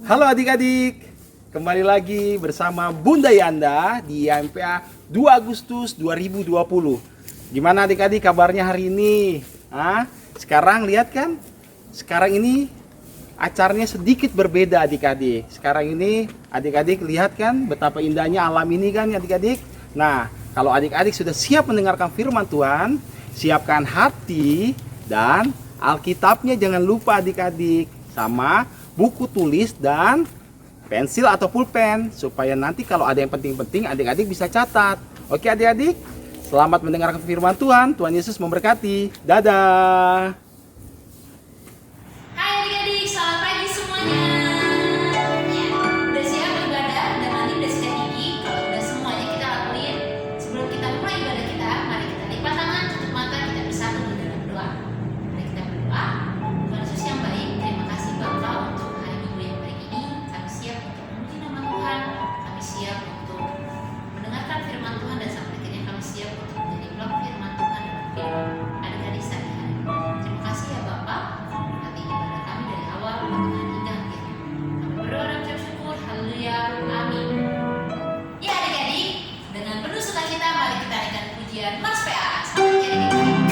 Halo adik-adik, kembali lagi bersama Bunda Yanda di YMPA 2 Agustus 2020. Gimana adik-adik kabarnya hari ini? Sekarang lihat kan, sekarang ini acaranya sedikit berbeda adik-adik. Sekarang ini adik-adik lihat kan betapa indahnya alam ini kan adik-adik. Nah, kalau adik-adik sudah siap mendengarkan firman Tuhan, siapkan hati dan Alkitabnya jangan lupa adik-adik, sama buku tulis dan pensil atau pulpen, supaya nanti kalau ada yang penting-penting adik-adik bisa catat. Oke adik-adik, selamat mendengarkan firman Tuhan. Tuhan Yesus memberkati. Dadah. Hai adik-adik, selamat pagi semuanya. Ya, udah siap beribadah dan nanti udah sikat gigi. Kalau udah semuanya kita lakuin, sebelum kita mulai ibadah kita, mari kita lipat tangan, tutup mata, kita bersatu di dalam doa. Mari kita berdoa. Tuhan Yesus yang baik, terima kasih Bapa untuk hari Minggu yang baik ini. Kami siap untuk memuji nama Tuhan. Kami siap untuk mendengarkan firman Tuhan dan sampai akhirnya kami siap untuk menjadi blok firman Tuhan dalam kehidupan adik-adik sehari-hari. Terima kasih ya Bapak. Berkati ibadah kami dari awal sampai hingga akhirnya. Kami berdoa dan ucap syukur. Haleluya. Amin. Ya adik-adik, dengan penuh sukacita mari kita naikkan pujian Mas PA. Selamat ya adik-adik.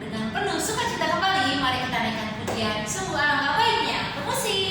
Dengan penuh sukacita kembali, mari kita naikkan pujian sungguh alangkah baiknya. Musik.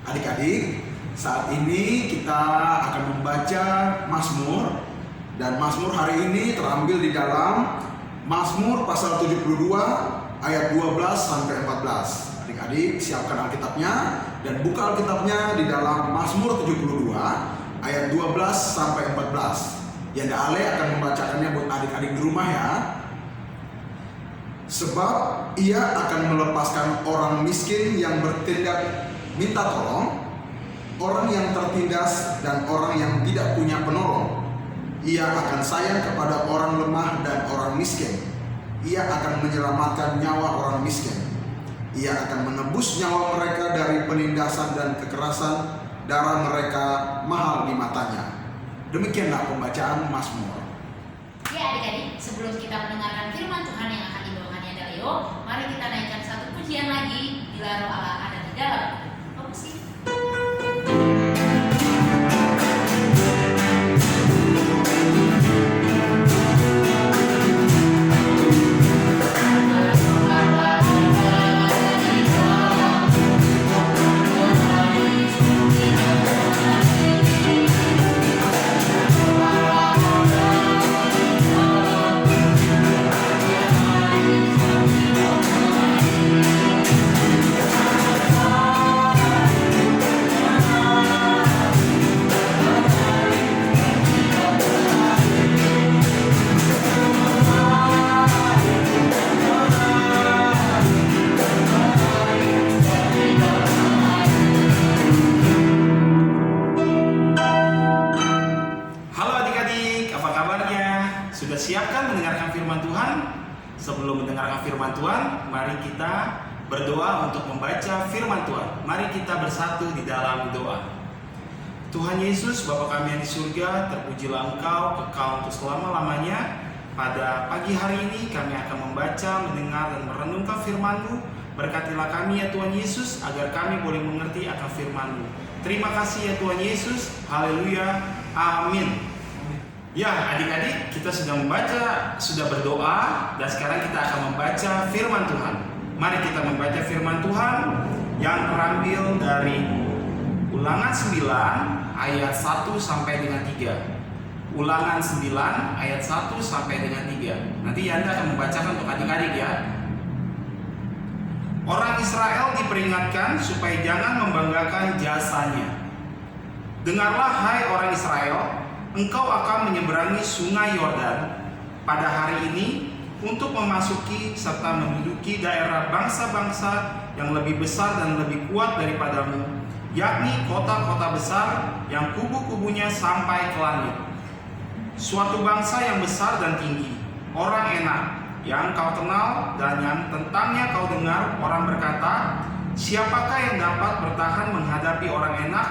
Adik-adik, saat ini kita akan membaca Mazmur, dan Mazmur hari ini terambil di dalam Mazmur pasal 72 ayat 12 sampai 14. Adik-adik siapkan Alkitabnya dan buka Alkitabnya di dalam Mazmur 72 ayat 12 sampai 14. Yanda Ale akan membacakannya buat adik-adik di rumah ya. Sebab ia akan melepaskan orang miskin yang bertindak minta tolong, orang yang tertindas dan orang yang tidak punya penolong. Ia akan sayang kepada orang lemah dan orang miskin. Ia akan menyelamatkan nyawa orang miskin. Ia akan menebus nyawa mereka dari penindasan dan kekerasan. Darah mereka mahal di matanya. Demikianlah pembacaan Mazmur. Ya adik-adik, sebelum kita mendengarkan firman Tuhan yang akan dibawakan Yanda Leo, mari kita naikkan satu pujian lagi, Bila Roh Allah ada di dalam. Musik. Sudah siapkan mendengarkan firman Tuhan? Sebelum mendengarkan firman Tuhan, mari kita berdoa untuk membaca firman Tuhan. Mari kita bersatu di dalam doa. Tuhan Yesus, Bapa kami yang di surga, terpujilah Engkau, kekal untuk selama-lamanya. Pada pagi hari ini kami akan membaca, mendengar, dan merenungkan firman-Mu. Berkatilah kami ya Tuhan Yesus, agar kami boleh mengerti akan firman-Mu. Terima kasih ya Tuhan Yesus. Haleluya. Amin. Ya adik-adik, kita sudah membaca, sudah berdoa, dan sekarang kita akan membaca firman Tuhan. Mari kita membaca firman Tuhan yang terambil dari Ulangan 9 ayat 1 sampai dengan 3. Ulangan 9 ayat 1 sampai dengan 3. Nanti Yanda akan membacakan untuk adik-adik ya. Orang Israel diperingatkan supaya jangan membanggakan jasanya. Dengarlah hai orang Israel, engkau akan menyeberangi sungai Yordan pada hari ini untuk memasuki serta menduduki daerah bangsa-bangsa yang lebih besar dan lebih kuat daripadamu, yakni kota-kota besar yang kubu-kubunya sampai ke langit. Suatu bangsa yang besar dan tinggi, orang enak, yang kau kenal dan yang tentangnya kau dengar orang berkata, siapakah yang dapat bertahan menghadapi orang enak?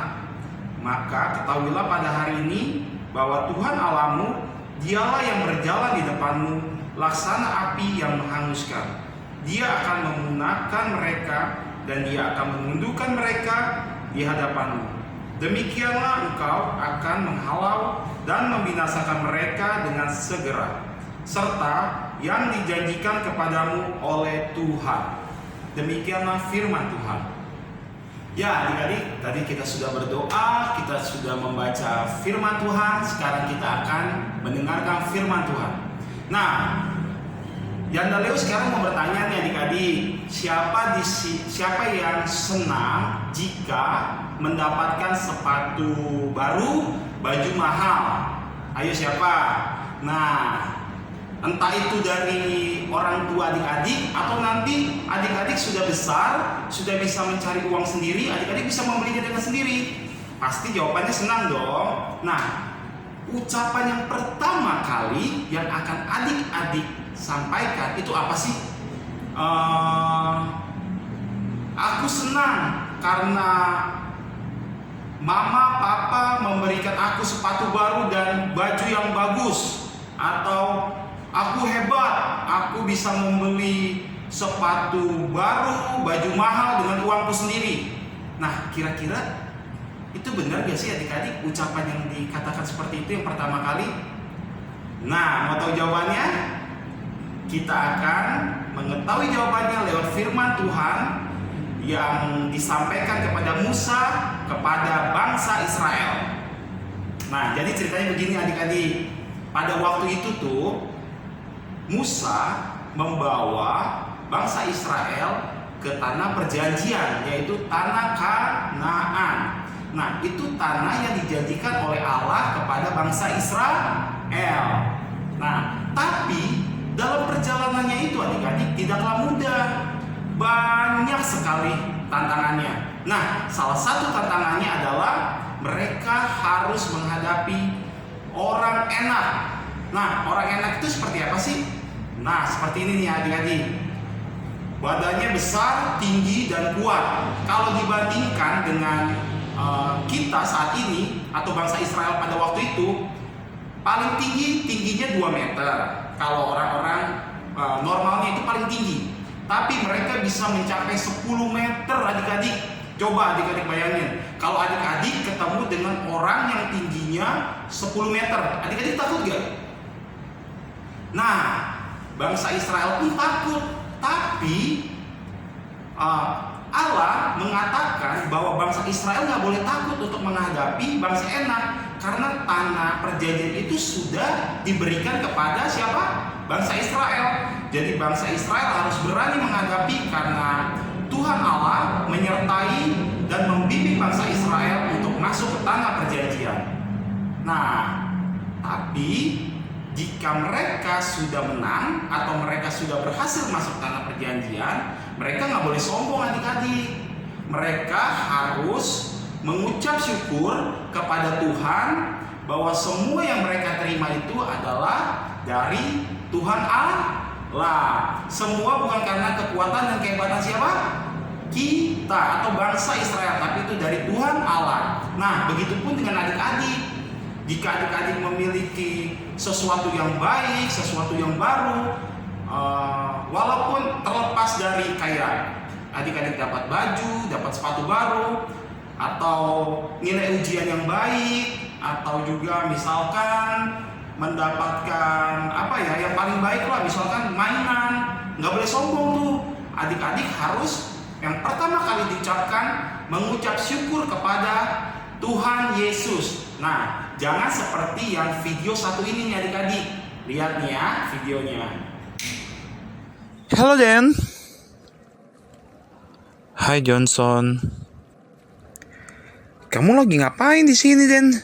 Maka ketahuilah pada hari ini bahwa Tuhan Allahmu, dialah yang berjalan di depanmu, laksana api yang menghanguskan. Dia akan memunahkan mereka dan dia akan menundukkan mereka di hadapanmu. Demikianlah engkau akan menghalau dan membinasakan mereka dengan segera, serta yang dijanjikan kepadamu oleh Tuhan. Demikianlah firman Tuhan. Ya adik-adik, tadi kita sudah berdoa, kita sudah membaca firman Tuhan. Sekarang kita akan mendengarkan firman Tuhan. Nah, Yanda Leo sekarang mau bertanya nih adik-adik, siapa yang senang jika mendapatkan sepatu baru, baju mahal? Ayo siapa? Nah, entah itu dari orang tua adik-adik atau nanti adik-adik sudah besar, sudah bisa mencari uang sendiri, adik-adik bisa membelinya dengan sendiri. Pasti jawabannya senang dong. Nah, ucapan yang pertama kali yang akan adik-adik sampaikan itu apa sih? Aku senang karena mama, papa memberikan aku sepatu baru dan baju yang bagus. Atau aku hebat, aku bisa membeli sepatu baru, baju mahal dengan uangku sendiri. Nah, kira-kira itu benar gak sih adik-adik ucapan yang dikatakan seperti itu yang pertama kali? Nah, mau tahu jawabannya? Kita akan mengetahui jawabannya lewat firman Tuhan yang disampaikan kepada Musa, kepada bangsa Israel. Nah, jadi ceritanya begini adik-adik. Pada waktu itu tuh Musa membawa bangsa Israel ke tanah perjanjian, yaitu tanah Kanaan. Nah, itu tanah yang dijanjikan oleh Allah kepada bangsa Israel. Nah, tapi dalam perjalanannya itu adik-adik tidaklah mudah. Banyak sekali tantangannya. Nah, salah satu tantangannya adalah mereka harus menghadapi orang enak. Nah, orang enak itu seperti apa sih? Nah, seperti ini nih adik-adik. Badannya besar, tinggi, dan kuat. Kalau dibandingkan dengan kita saat ini atau bangsa Israel pada waktu itu, paling tingginya 2 meter. Kalau orang-orang normalnya itu paling tinggi. Tapi mereka bisa mencapai 10 meter adik-adik. Coba adik-adik bayangin, kalau adik-adik ketemu dengan orang yang tingginya 10 meter, adik-adik takut gak? Nah, bangsa Israel pun takut. Tapi Allah mengatakan bahwa bangsa Israel nggak boleh takut untuk menghadapi bangsa enak, karena tanah perjanjian itu sudah diberikan kepada siapa? Bangsa Israel. Jadi bangsa Israel harus berani menghadapi, karena Tuhan Allah menyertai dan membimbing bangsa Israel untuk masuk ke tanah perjanjian. Nah, tapi jika mereka sudah menang atau mereka sudah berhasil masuk tanah perjanjian, mereka nggak boleh sombong adik-adik. Mereka harus mengucap syukur kepada Tuhan bahwa semua yang mereka terima itu adalah dari Tuhan Allah. Semua bukan karena kekuatan dan kehebatan siapa? Kita atau bangsa Israel, tapi itu dari Tuhan Allah. Nah, begitupun dengan adik-adik. Jika adik-adik memiliki sesuatu yang baik, sesuatu yang baru, walaupun terlepas dari kayak adik-adik dapat baju, dapat sepatu baru, atau nilai ujian yang baik, atau juga misalkan mendapatkan yang paling baik lah, misalkan mainan, nggak boleh sombong tuh. Adik-adik harus yang pertama kali diucapkan mengucap syukur kepada Tuhan Yesus. Nah, jangan seperti yang video satu ini nih adik-adik. Lihat nih ya videonya. Halo Den. Hai Johnson. Kamu lagi ngapain di sini Den?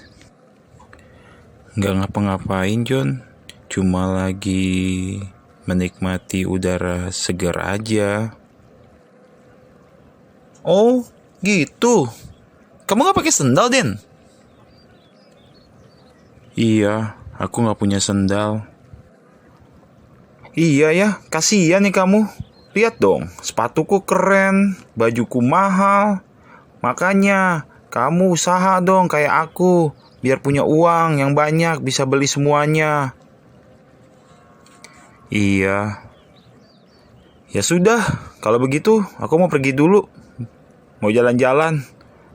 Nggak ngapa-ngapain John. Cuma lagi menikmati udara segar aja. Oh, gitu. Kamu nggak pakai sendal Den? Iya, aku nggak punya sendal. Iya ya, kasihan nih kamu. Lihat dong, sepatuku keren, bajuku mahal. Makanya, kamu usaha dong kayak aku, biar punya uang yang banyak bisa beli semuanya. Iya. Ya sudah, kalau begitu aku mau pergi dulu. Mau jalan-jalan,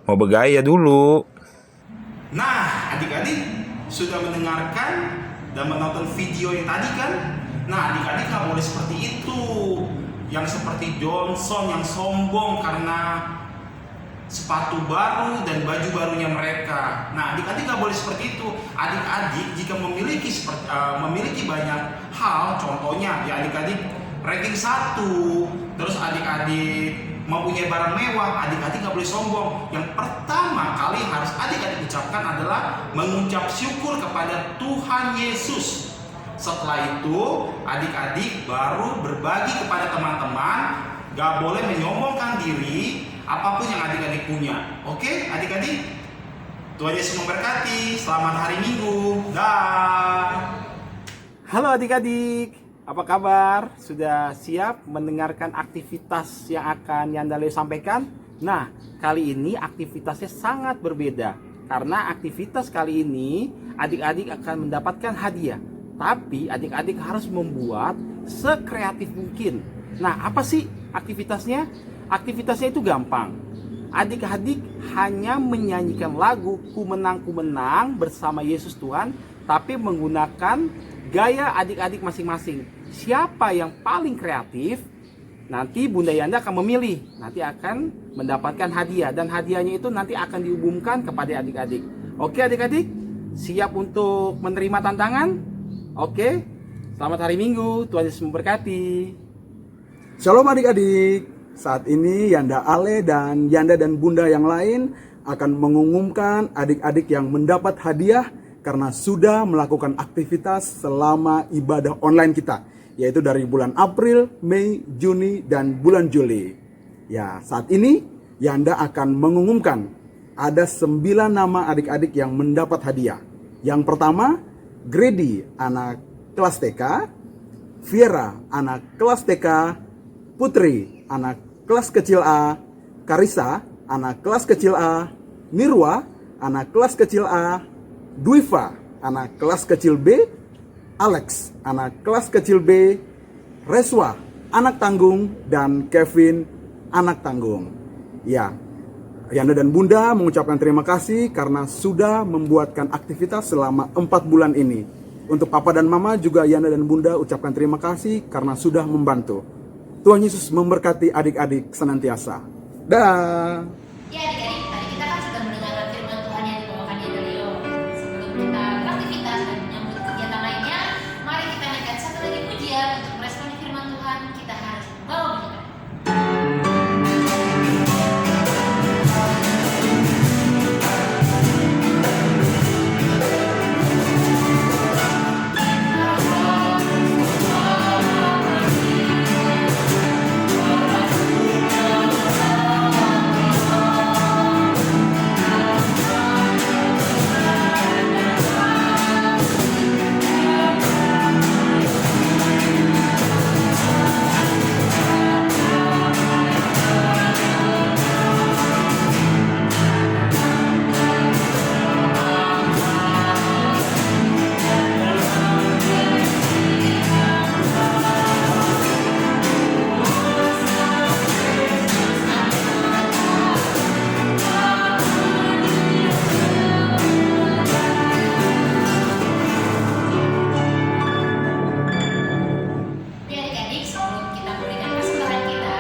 mau bergaya dulu. Nah, adik-adik sudah mendengarkan dan menonton video yang tadi kan? Nah, adik-adik nggak boleh seperti itu. Yang seperti Johnson yang sombong karena sepatu baru dan baju barunya mereka. Nah, adik-adik nggak boleh seperti itu. Adik-adik jika memiliki banyak hal, contohnya ya adik-adik ranking 1, terus adik-adik mempunyai barang mewah, adik-adik nggak boleh sombong. Yang pertama kali harus adik-adik ucapkan adalah mengucap syukur kepada Tuhan Yesus. Setelah itu, adik-adik baru berbagi kepada teman-teman. Gak boleh menyombongkan diri apapun yang adik-adik punya. Oke, adik-adik? Tuhan Yesus memberkati. Selamat hari Minggu. Dah. Halo adik-adik, apa kabar? Sudah siap mendengarkan aktivitas yang akan Yanda Leo sampaikan? Nah, kali ini aktivitasnya sangat berbeda. Karena aktivitas kali ini adik-adik akan mendapatkan hadiah. Tapi adik-adik harus membuat sekreatif mungkin. Nah, apa sih aktivitasnya? Aktivitasnya itu gampang. Adik-adik hanya menyanyikan lagu Ku Menang, Ku Menang bersama Yesus Tuhan, tapi menggunakan gaya adik-adik masing-masing. Siapa yang paling kreatif, nanti Bunda Yanda akan memilih. Nanti akan mendapatkan hadiah. Dan hadiahnya itu nanti akan diumumkan kepada adik-adik. Oke adik-adik? Siap untuk menerima tantangan? Oke? Selamat hari Minggu, Tuhan Yesus memberkati. Shalom adik-adik. Saat ini Yanda Ale dan Yanda dan Bunda yang lain akan mengumumkan adik-adik yang mendapat hadiah karena sudah melakukan aktivitas selama ibadah online kita, yaitu dari bulan April, Mei, Juni, dan bulan Juli. Ya, saat ini Yanda akan mengumumkan ada 9 nama adik-adik yang mendapat hadiah. Yang pertama, Grady, anak kelas TK, Viera, anak kelas TK, Putri, anak kelas kecil A, Karisa, anak kelas kecil A, Nirwa, anak kelas kecil A, Dwiva, anak kelas kecil B, Alex, anak kelas kecil B, Reswa, anak tanggung, dan Kevin, anak tanggung. Ya, Yanda dan Bunda mengucapkan terima kasih karena sudah membuatkan aktivitas selama 4 bulan ini. Untuk Papa dan Mama juga Yanda dan Bunda ucapkan terima kasih karena sudah membantu. Tuhan Yesus memberkati adik-adik senantiasa. Dah. Ya adik-adik, tadi kita kan sudah mendengarkan firman Tuhan yang dibawakan Yanda Leo. Sebelum kita beraktivitas dan menyambut kegiatan lainnya, mari kita naikkan satu lagi pujian untuk meresponi firman Tuhan. Kita harus membawa bunyikan. Oke adik-adik, sebelum kita memberikan persembahan kita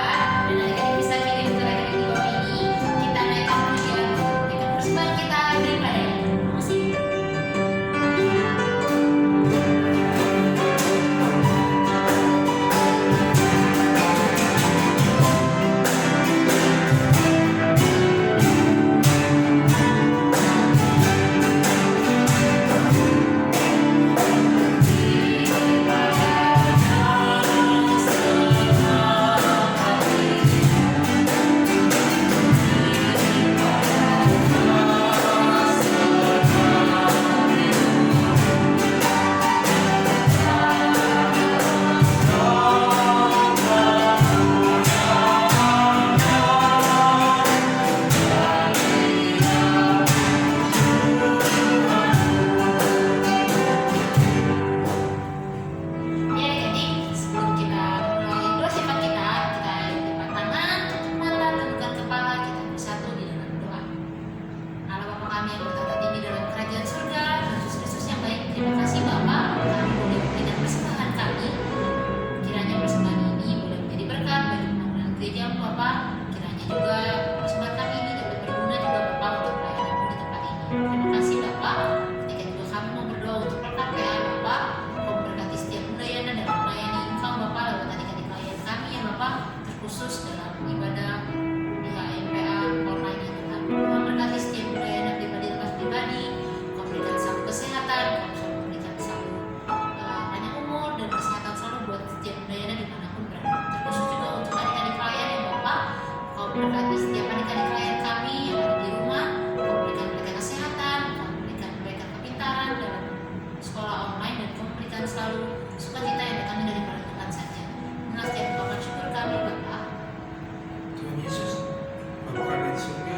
dan adik-adik bisa kirim ke rekening di bawah ini, kita naikkan pujian untuk memberikan persembahan kita daripada yang terima kasih. Ya adik-adik, sebelum kita mulai doa sifat kita lipat tangan, tutup mata, tundukkan kepala, kita bersatu di dalam doa. Allah Bapa kami yang bertata tinggi dalam kerajaan surga, Yesus Kristus yang baik, terima kasih Bapa, kami boleh memberikan persembahan kami. Kiranya persembahan ini boleh menjadi berkat bagi pembangunan gereja-Mu Bapa. Kiranya juga persembahan kami ini dapat berguna juga Bapa untuk pelayanan-Mu di tempat ini. Terima kasih Bapa. Ketika juga kami mau berdoa untuk berkat ya Bapa, Kau memberkati setiap bunda Yana dan melayani Engkau Bapa lewat adik-adik klien kami ya Bapa, terkhusus dalam ibadah di HMPA online ini Tuhan. Kau memberkati setiap bunda Yana pribadi lepas pribadi, Kau berikan selalu kesehatan, Kau selalu berikan selalu banyak umur dan kesehatan selalu buat setiap bunda Yana dimanapun berada. Terkhusus juga untuk adik-adik klien ya Bapa, Kau berkati setiap adik-adik klien kami yang ada di rumah, Kau berikan mereka kesehatan, Kau berikan mereka kepintaran dalam sekolah online, dan Kau berikan selalu sukacita yang datangnya dari Tuhan saja. Inilah setiap ungkapan syukur kami Bapa. Tuhan Yesus, Bapa kami di surga,